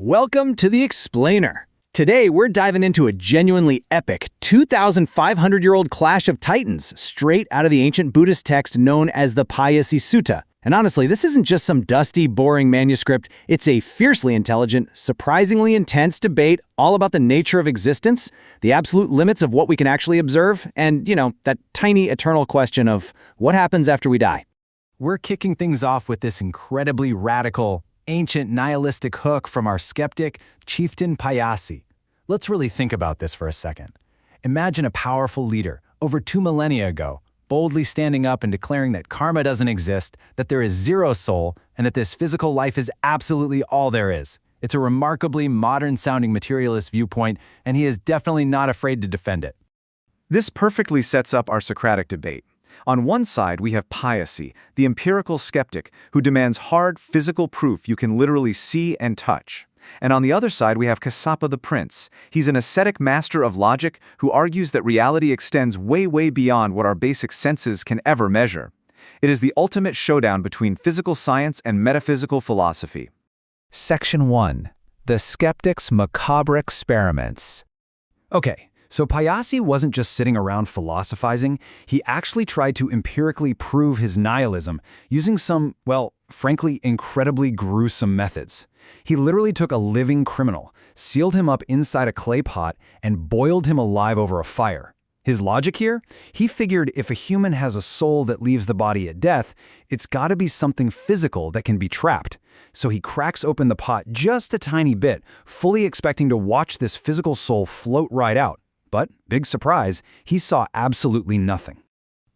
Welcome to The Explainer. Today, we're diving into a genuinely epic 2,500-year-old clash of titans straight out of the ancient Buddhist text known as the Pāyāsi Sutta. And honestly, this isn't just some dusty, boring manuscript. It's a fiercely intelligent, surprisingly intense debate all about the nature of existence, the absolute limits of what we can actually observe, and, that tiny eternal question of what happens after we die. We're kicking things off with this incredibly radical, ancient nihilistic hook from our skeptic, Chieftain Pāyāsi. Let's really think about this for a second. Imagine a powerful leader, over 2 millennia ago, boldly standing up and declaring that karma doesn't exist, that there is zero soul, and that this physical life is absolutely all there is. It's a remarkably modern-sounding materialist viewpoint, and he is definitely not afraid to defend it. This perfectly sets up our Socratic debate. On one side, we have Pāyāsi, the empirical skeptic, who demands hard, physical proof you can literally see and touch. And on the other side, we have Kassapa the prince. He's an ascetic master of logic who argues that reality extends way, way beyond what our basic senses can ever measure. It is the ultimate showdown between physical science and metaphysical philosophy. Section 1. The Skeptic's Macabre Experiments. Okay. So Pāyāsi wasn't just sitting around philosophizing, he actually tried to empirically prove his nihilism using some, frankly, incredibly gruesome methods. He literally took a living criminal, sealed him up inside a clay pot, and boiled him alive over a fire. His logic here? He figured if a human has a soul that leaves the body at death, it's gotta be something physical that can be trapped. So he cracks open the pot just a tiny bit, fully expecting to watch this physical soul float right out. But, big surprise, he saw absolutely nothing.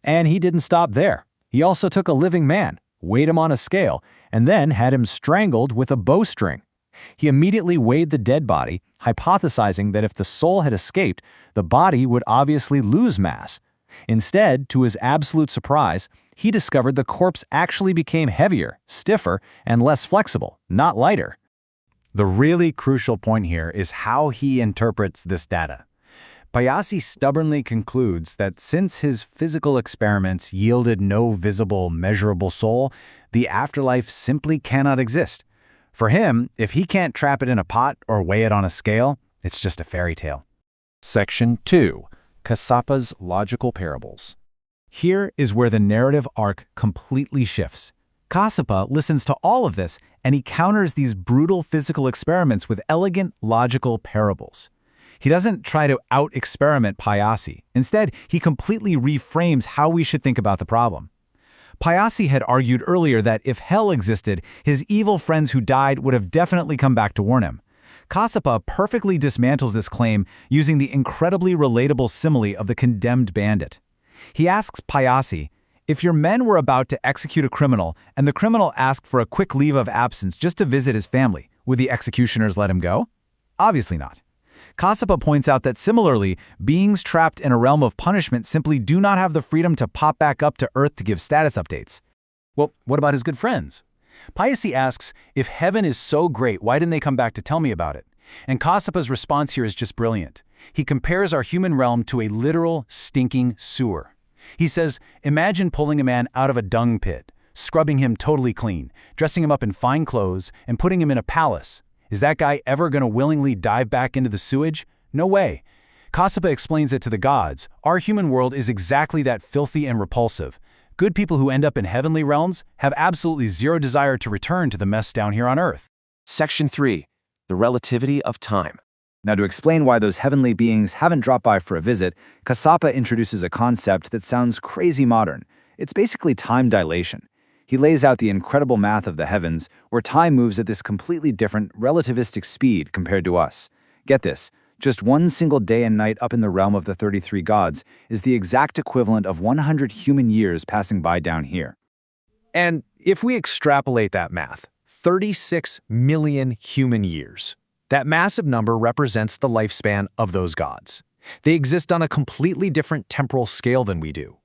And he didn't stop there. He also took a living man, weighed him on a scale, and then had him strangled with a bowstring. He immediately weighed the dead body, hypothesizing that if the soul had escaped, the body would obviously lose mass. Instead, to his absolute surprise, he discovered the corpse actually became heavier, stiffer, and less flexible, not lighter. The really crucial point here is how he interprets this data. Pāyāsi stubbornly concludes that since his physical experiments yielded no visible, measurable soul, the afterlife simply cannot exist. For him, if he can't trap it in a pot or weigh it on a scale, it's just a fairy tale. Section 2. Kassapa's Logical Parables. Here is where the narrative arc completely shifts. Kassapa listens to all of this, and he counters these brutal physical experiments with elegant, logical parables. He doesn't try to out-experiment Pāyāsi. Instead, he completely reframes how we should think about the problem. Pāyāsi had argued earlier that if hell existed, his evil friends who died would have definitely come back to warn him. Kassapa perfectly dismantles this claim using the incredibly relatable simile of the condemned bandit. He asks Pāyāsi, if your men were about to execute a criminal and the criminal asked for a quick leave of absence just to visit his family, would the executioners let him go? Obviously not. Kassapa points out that similarly, beings trapped in a realm of punishment simply do not have the freedom to pop back up to Earth to give status updates. Well, what about his good friends? Pāyāsi asks, if heaven is so great, why didn't they come back to tell me about it? And Kassapa's response here is just brilliant. He compares our human realm to a literal stinking sewer. He says, imagine pulling a man out of a dung pit, scrubbing him totally clean, dressing him up in fine clothes, and putting him in a palace. Is that guy ever going to willingly dive back into the sewage? No way. Kassapa explains it to the gods. Our human world is exactly that filthy and repulsive. Good people who end up in heavenly realms have absolutely zero desire to return to the mess down here on Earth. Section 3. The Relativity of Time. Now, to explain why those heavenly beings haven't dropped by for a visit, Kassapa introduces a concept that sounds crazy modern. It's basically time dilation. He lays out the incredible math of the heavens, where time moves at this completely different, relativistic speed compared to us. Get this, just one single day and night up in the realm of the 33 gods is the exact equivalent of 100 human years passing by down here. And if we extrapolate that math, 36 million human years. That massive number represents the lifespan of those gods. They exist on a completely different temporal scale than we do.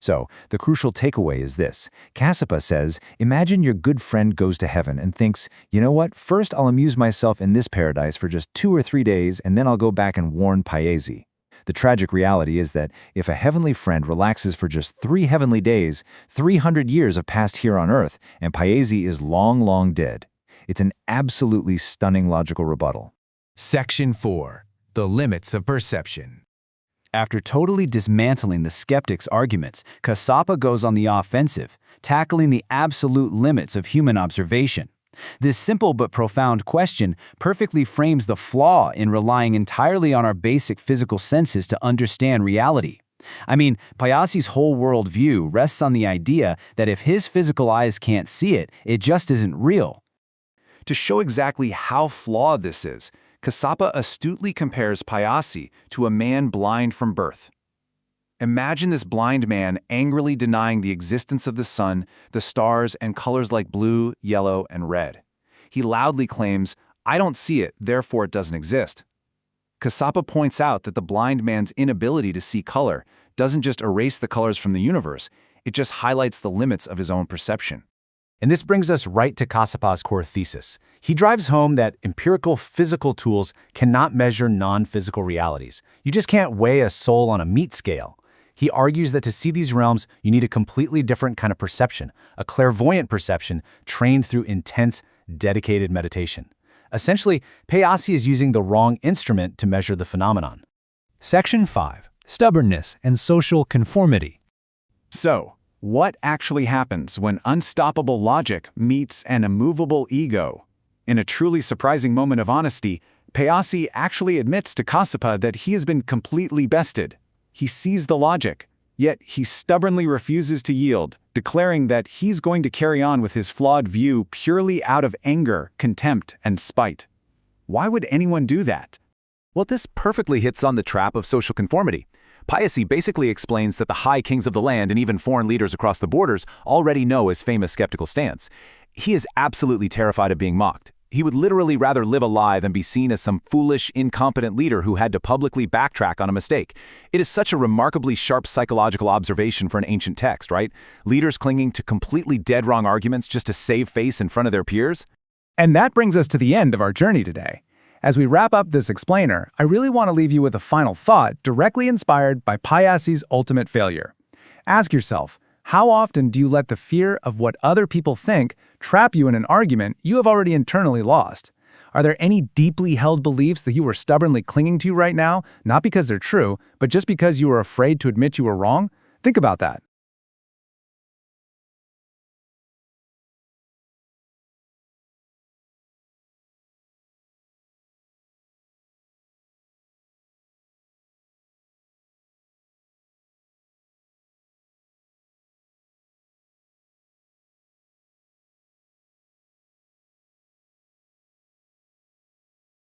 So, the crucial takeaway is this. Kassapa says, imagine your good friend goes to heaven and thinks, you know what, first I'll amuse myself in this paradise for just 2 or 3 days and then I'll go back and warn Pāyāsi. The tragic reality is that if a heavenly friend relaxes for just 3 heavenly days, 300 years have passed here on Earth and Pāyāsi is long, long dead. It's an absolutely stunning logical rebuttal. Section 4. The limits of perception. After totally dismantling the skeptic's arguments, Kassapa goes on the offensive, tackling the absolute limits of human observation. This simple but profound question perfectly frames the flaw in relying entirely on our basic physical senses to understand reality. I mean, Pāyāsi's whole worldview rests on the idea that if his physical eyes can't see it, it just isn't real. To show exactly how flawed this is, Kassapa astutely compares Pāyāsi to a man blind from birth. Imagine this blind man angrily denying the existence of the sun, the stars, and colors like blue, yellow, and red. He loudly claims, "I don't see it, therefore it doesn't exist." Kassapa points out that the blind man's inability to see color doesn't just erase the colors from the universe, it just highlights the limits of his own perception. And this brings us right to Kassapa's core thesis. He drives home that empirical physical tools cannot measure non-physical realities. You just can't weigh a soul on a meat scale. He argues that to see these realms, you need a completely different kind of perception, a clairvoyant perception trained through intense, dedicated meditation. Essentially, Pāyāsi is using the wrong instrument to measure the phenomenon. Section 5. Stubbornness and social conformity. So, what actually happens when unstoppable logic meets an immovable ego? In a truly surprising moment of honesty, Pāyāsi actually admits to Kassapa that he has been completely bested. He sees the logic, yet he stubbornly refuses to yield, declaring that he's going to carry on with his flawed view purely out of anger, contempt, and spite. Why would anyone do that? Well, this perfectly hits on the trap of social conformity. Pāyāsi basically explains that the high kings of the land and even foreign leaders across the borders already know his famous skeptical stance. He is absolutely terrified of being mocked. He would literally rather live a lie than be seen as some foolish, incompetent leader who had to publicly backtrack on a mistake. It is such a remarkably sharp psychological observation for an ancient text, right? Leaders clinging to completely dead-wrong arguments just to save face in front of their peers? And that brings us to the end of our journey today. As we wrap up this explainer, I really want to leave you with a final thought directly inspired by Pāyāsi's ultimate failure. Ask yourself, how often do you let the fear of what other people think trap you in an argument you have already internally lost? Are there any deeply held beliefs that you are stubbornly clinging to right now, not because they're true, but just because you are afraid to admit you were wrong? Think about that.